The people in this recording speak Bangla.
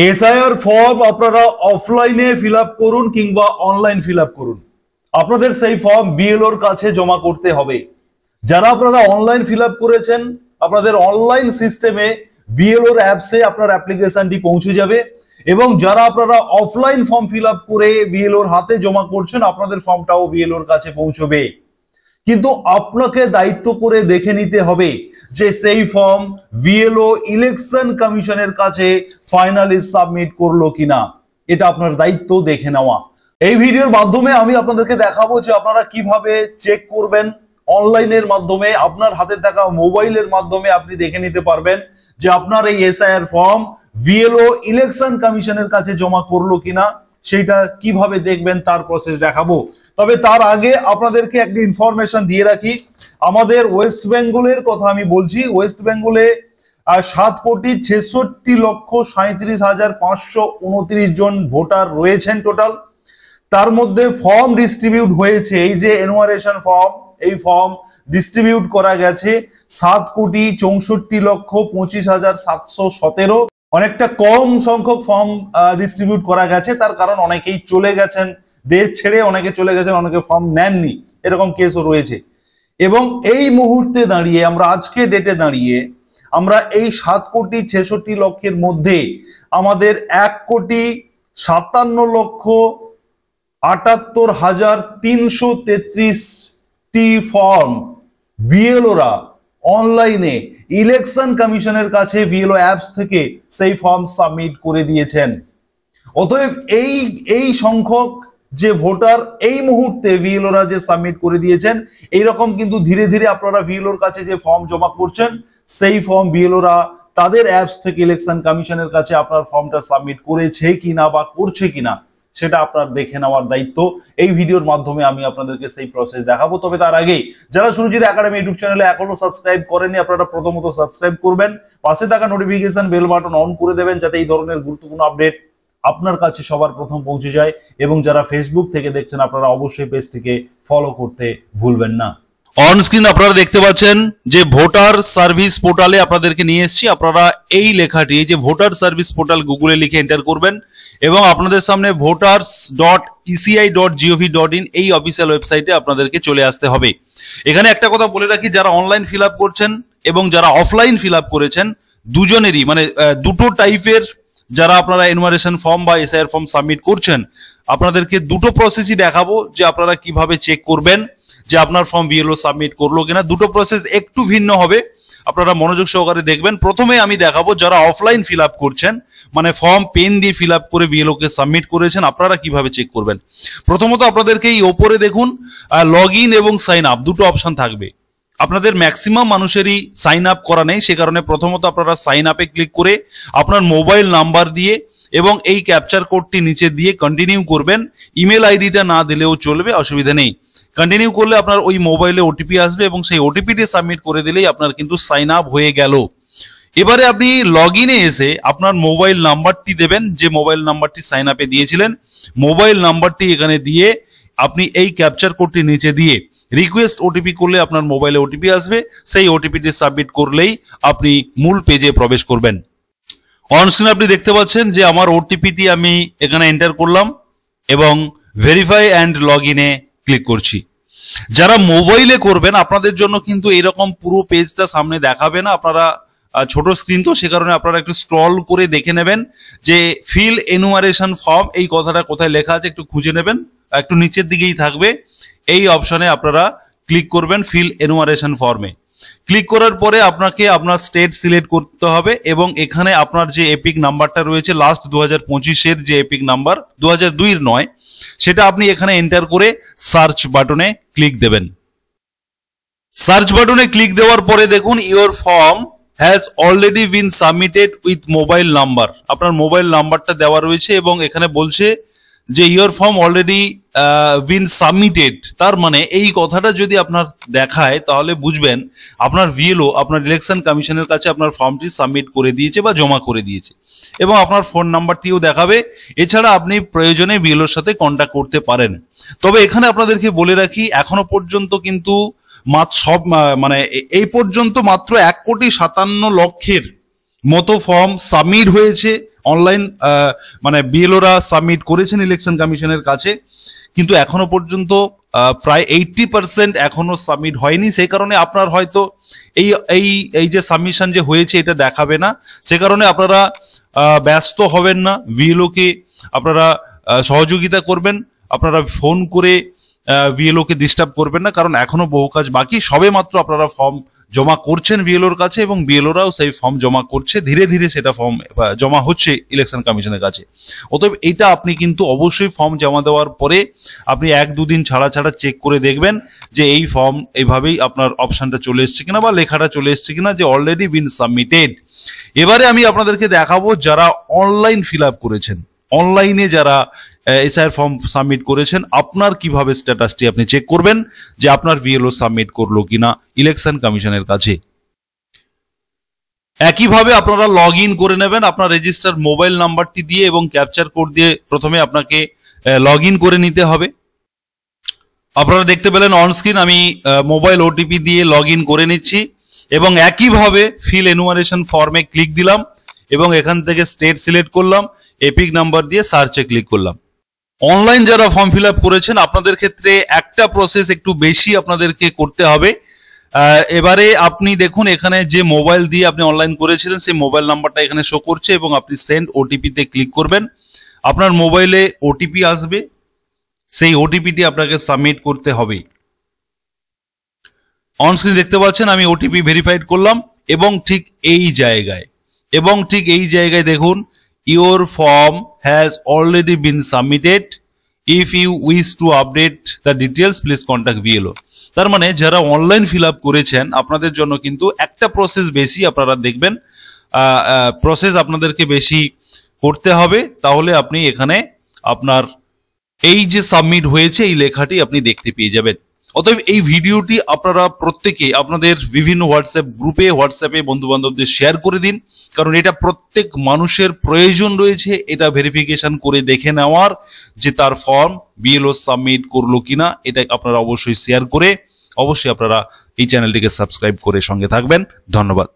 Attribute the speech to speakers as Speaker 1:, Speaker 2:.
Speaker 1: এসআইআর ফর্ম আপনারা অফলাইনে ফিল আপ করুন কিংবা অনলাইন ফিল আপ করুন, আপনাদের সেই ফর্ম বিএলওর কাছে জমা করতে হবে। যারা আপনারা অনলাইন ফিল আপ করেছেন, আপনাদের অনলাইন সিস্টেমে বিএলওর অ্যাপসে আপনার অ্যাপ্লিকেশনটি পৌঁছে যাবে, এবং যারা আপনারা অফলাইন ফর্ম ফিল আপ করে বিএলওর হাতে জমা করছেন, আপনাদের ফর্মটাও বিএলওর কাছে পৌঁছবে। কিন্তু আপনাকে দায়িত্ব করে দেখে নিতে হবে যে সেই ফর্ম বিএলও ইলেকশন কমিশনের কাছে ফাইনালি সাবমিট করলো কিনা। এটা আপনার দায়িত্ব দেখে নেওয়া। এই ভিডিওর মাধ্যমে আমি আপনাদেরকে দেখাবো যে আপনারা কিভাবে চেক করবেন। অনলাইনের মাধ্যমে আপনার হাতে থাকা মোবাইলের মাধ্যমে আপনি দেখে নিতে পারবেন যে আপনার এই এসআইআর ফর্ম বিএলও ইলেকশন কমিশনের কাছে জমা করলো কিনা। সেটা কিভাবে দেখবেন তার প্রসেস দেখাবো। তবে তার আগে আপনাদেরকে একটা ইনফরমেশন দিয়ে রাখি। আমাদের ওয়েস্ট বেঙ্গলের কথা আমি বলছি। ওয়েস্ট বেঙ্গলে 7,63,37,529 জন ভোটার রয়েছেন টোটাল। তার মধ্যে ফর্ম ডিস্ট্রিবিউট হয়েছে, এই যে এনুমারেশন ফর্ম, এই ফর্ম ডিস্ট্রিবিউট করা গেছে 7,64,25,717। অনেকটা কম সংখ্যক ফর্ম ডিস্ট্রিবিউট করা গেছে, তার কারণ অনেকেই চলে গেছেন দেশ ছেড়ে, অনেকে চলে গেছেন, অনেকে ফর্ম নেননি, এরকম কেসও রয়েছে। এবং এই মুহূর্তে দাঁড়িয়ে আমরা আজকে ডেটে দাঁড়িয়ে আমরা এই 7,66,00,000 মধ্যে আমাদের 1,78,333টি ফর্ম বিএলওরা অনলাইনে ইলেকশন কমিশনের কাছে বিএলও অ্যাপস থেকে সেই ফর্ম সাবমিট করে দিয়েছেন। অতএব এই সংখ্যক যে ভোটার এই মুহূর্তে বিএলওরা যে সাবমিট করে দিয়েছেন, এইরকম কিন্তু ধীরে ধীরে আপনারা বিএলওর কাছে যে ফর্ম জমা করছেন, সেই ফর্ম বিএলওরা তাদের অ্যাপস থেকে ইলেকশন কমিশনের কাছে আপনার ফর্মটা সাবমিট করেছে কিনা বা করছে কিনা সেটা আপনার দেখে নেওয়ার দায়িত্ব। এই ভিডিওর মাধ্যমে আমি আপনাদেরকে সেই প্রসেস দেখাবো। তবে তার আগে যারা সুরজিৎ একাডেমি ইউটিউব চ্যানেলে এখনো সাবস্ক্রাইব করেননি, আপনারা প্রথমত সাবস্ক্রাইব করবেন, পাশে থাকা নোটিফিকেশন বেল বাটন অন করে দেবেন যাতে এই ধরনের গুরুত্বপূর্ণ আপডেট আপনার কাছে সবার প্রথম পৌঁছে যায়। এবং যারা ফেসবুক থেকে দেখছেন, আপনারা অবশ্যই পেজটিকে ফলো করতে ভুলবেন না। অন স্ক্রিন আপনারা দেখতে পাচ্ছেন যে ভোটার সার্ভিস পোর্টালে আপনাদেরকে নিয়ে এসেছি। আপনারা এই লেখাটি, যে ভোটার সার্ভিস পোর্টাল, গুগলে লিখে এন্টার করবেন এবং আপনাদের সামনে voters.eci.gov.in এই অফিসিয়াল ওয়েবসাইটে আপনাদেরকে চলে আসতে হবে। এখানে একটা কথা বলে রাখি, যারা অনলাইন ফিল আপ করছেন এবং যারা অফলাইন ফিল আপ করেছেন, দুজনেরই মানে দুটো টাইপের যারা আপনারা এনুমারেশন ফর্ম বা এসআইআর ফর্ম সাবমিট করছেন, আপনাদেরকে দুটো প্রসেসই দেখাবো যে আপনারা কিভাবে চেক করবেন যে আপনার ফর্ম বিএলও সাবমিট করলো কিনা। দুটো প্রসেস একটু ভিন্ন হবে, আপনারা মনোযোগ সহকারে দেখবেন। প্রথমে আমি দেখাবো যারা অফলাইন ফিল আপ করছেন, মানে ফর্ম পেন দিয়ে ফিল আপ করে বিএলও কে সাবমিট করেছেন, আপনারা কিভাবে চেক করবেন। প্রথমত আপনাদেরকে এই ওপরে দেখুন লগ ইন এবং সাইন আপ দুটো অপশন থাকবে। আপনাদের ম্যাক্সিমাম মানুষেরই সাইন আপ করা নেই, সে কারণে প্রথমত আপনারা সাইন আপে ক্লিক করে আপনার মোবাইল নাম্বার দিয়ে এবং এই ক্যাপচার কোডটি নিচে দিয়ে কন্টিনিউ করবেন। ইমেল আইডিটা না দিলেও চলবে, অসুবিধা নেই। কন্টিনিউ করলে আপনার ওই মোবাইলে ওটিপি আসবে এবং সেই ওটিপিটি সাবমিট করে দিলেই আপনার কিন্তু সাইন আপ হয়ে গেল। এবারে আপনি লগ ইনে এসে আপনার মোবাইল নাম্বারটি দেবেন, যে মোবাইল নাম্বারটি সাইন আপে দিয়েছিলেন, মোবাইল নাম্বারটি এখানে দিয়ে আপনি এই ক্যাপচার কোডটি নিচে দিয়ে রিকোয়েস্ট ওটিপি করলে আপনার মোবাইলে ওটিপি আসবে। সেই ওটিপিটি সাবমিট করলেই আপনি মূল পেজে প্রবেশ করবেন। অন স্ক্রিন আপনি দেখতে পাচ্ছেন যে আমার ওটিপিটি আমি এখানে এন্টার করলাম এবং ভেরিফাই অ্যান্ড লগ ইনে ক্লিক করছি। যারা মোবাইলে করবেন আপনাদের জন্য কিন্তু এরকম পুরো পেজটা সামনে দেখাবে না, আপনারা ছোট স্ক্রিন তো, সে কারণে আপনারা একটু স্ক্রল করে দেখে নেবেন যে ফিল এনুমারেশন ফর্ম এই কথাটা কোথায় লেখা আছে, একটু খুঁজে নেবেন, একটু নিচের দিকেই থাকবে। এই অপশনে আপনারা ক্লিক করবেন ফিল এনুমারেশন ফর্মে। ক্লিক করার পরে আপনাকে আপনার স্টেট সিলেক্ট করতে হবে এবং এখানে আপনার যে এপিক নাম্বারটা রয়েছে লাস্ট 2025-এর যে এপিক নাম্বার, 2002-এর নয়, সেটা আপনি এখানে এন্টার করে সার্চ বাটনে ক্লিক দেবেন। সার্চ বাটনে ক্লিক দেওয়ার পরে দেখুন your form has already been submitted with mobile number. আপনার মোবাইল নাম্বারটা দেওয়া রয়েছে এবং এখানে বলছে যে your form already been submitted. তার মানে এই কথাটা যদি আপনার দেখায় তাহলে বুঝবেন আপনার বিএলও আপনার ইলেকশন কমিশনের কাছে আপনার ফর্মটি সাবমিট করে দিয়েছে বা জমা করে দিয়েছে, এবং আপনার ফোন নাম্বারটিও দেখাবে। এছাড়া আপনি প্রয়োজনে বিএলওর সাথে কন্ট্যাক্ট করতে পারেন। তবে এখানে আপনাদেরকে বলে রাখি, এখনো পর্যন্ত কিন্তু এই পর্যন্ত মাত্র 1,57,00,000 মতো ফর্ম সাবমিট হয়েছে অনলাইন মানে বিএলওরা সাবমিট করেছেন ইলেকশন কমিশনের কাছে, কিন্তু এখনো পর্যন্ত প্রায় 80% এখনো সাবমিট হয়নি। সেই কারণে আপনার হয়তো এই এই এই যে সাবমিশন যে হয়েছে এটা দেখাবে না, সে কারণে আপনারা ব্যস্ত হবেন না। বিএলও কে আপনারা সহযোগিতা করবেন, আপনারা ফোন করে বিএলও কে ডিস্টার্ব করবেন না, কারণ এখনো বহু কাজ বাকি। সবে মাত্র আপনারা ফর্ম জমা করছেন বিএলওর কাছে এবং বিএলওরাও সেই ফর্ম জমা করছে, ধীরে ধীরে সেটা ফর্ম জমা হচ্ছে ইলেকশন কমিশনের কাছে। অতএব এটা আপনি কিন্তু অবশ্যই ফর্ম জমা দেওয়ার পরে আপনি 1-2 দিন ছাড়া ছাড়া চেক করে দেখবেন যে এই ফর্ম এইভাবেই আপনার অপশনটা চলে এসছে কিনা বা লেখাটা চলে এসছে কিনা যে অলরেডি বিন সাবমিটেড। এবারে আমি আপনাদেরকে দেখাবো যারা অনলাইন ফিল আপ করেছেন, অনলাইনে যারা এসআইআর ফর্ম সাবমিট করেছেন, আপনার কিভাবে স্ট্যাটাসটি আপনি চেক করবেন যে আপনার বিএলও সাবমিট করলো কিনা ইলেকশন কমিশনের কাছে। একইভাবে আপনারা লগ ইন করে নেবেন আপনার রেজিস্টার মোবাইল নাম্বারটি দিয়ে এবং ক্যাপচার কোড দিয়ে প্রথমে আপনাকে লগ ইন করে নিতে হবে। আপনারা দেখতে পেলেন অন স্ক্রিন আমি মোবাইল ওটিপি দিয়ে লগ ইন করে নিচ্ছি এবং একইভাবে ফিল এনুমারেশন ফর্মে ক্লিক দিলাম এবং এখান থেকে স্টেট সিলেক্ট করলাম, এপিক নাম্বার দিয়ে সার্চে ক্লিক করলাম। অনলাইন যারা ফর্ম ফিল আপ করেছেন আপনাদের ক্ষেত্রে একটা প্রসেস একটু বেশি আপনাদেরকে করতে হবে। এবারে আপনি দেখুন এখানে যে মোবাইল দিয়ে আপনি অনলাইন করেছিলেন সেই মোবাইল নাম্বারটা এখানে শো করছে এবং আপনি সেন্ড ওটিপি তে ক্লিক করবেন। আপনার মোবাইলে ওটিপি আসবে, সেই ওটিপিটি আপনাকে সাবমিট করতে হবে। অন স্ক্রিন দেখতে পাচ্ছেন আমি ওটিপি ভেরিফাইড করলাম এবং ঠিক এই জায়গায় দেখুন your form has already been submitted. If you wish to update the details, please contact BLO. তার মানে যারা অনলাইন ফিল আপ করেছেন আপনাদের জন্য কিন্তু একটা প্রসেস বেশি আপনারা দেখবেন, প্রসেস আপনাদেরকে বেশি করতে হবে, তাহলে আপনি এখানে আপনার এই যে সাবমিট হয়েছে এই লেখাটি আপনি দেখতে পেয়ে যাবেন। অতএব এই ভিডিওটি আপনারা প্রত্যেকে আপনাদের বিভিন্ন হোয়াটসঅ্যাপ গ্রুপে, হোয়াটসঅ্যাপে বন্ধু বান্ধবদের শেয়ার করে দিন, কারণ এটা প্রত্যেক মানুষের প্রয়োজন রয়েছে এটা ভেরিফিকেশন করে দেখে নেওয়ার যে তার ফর্ম বিএলও সাবমিট করলো কিনা। এটা আপনারা অবশ্যই শেয়ার করে অবশ্যই আপনারা এই চ্যানেলটিকে সাবস্ক্রাইব করে সঙ্গে থাকবেন। ধন্যবাদ।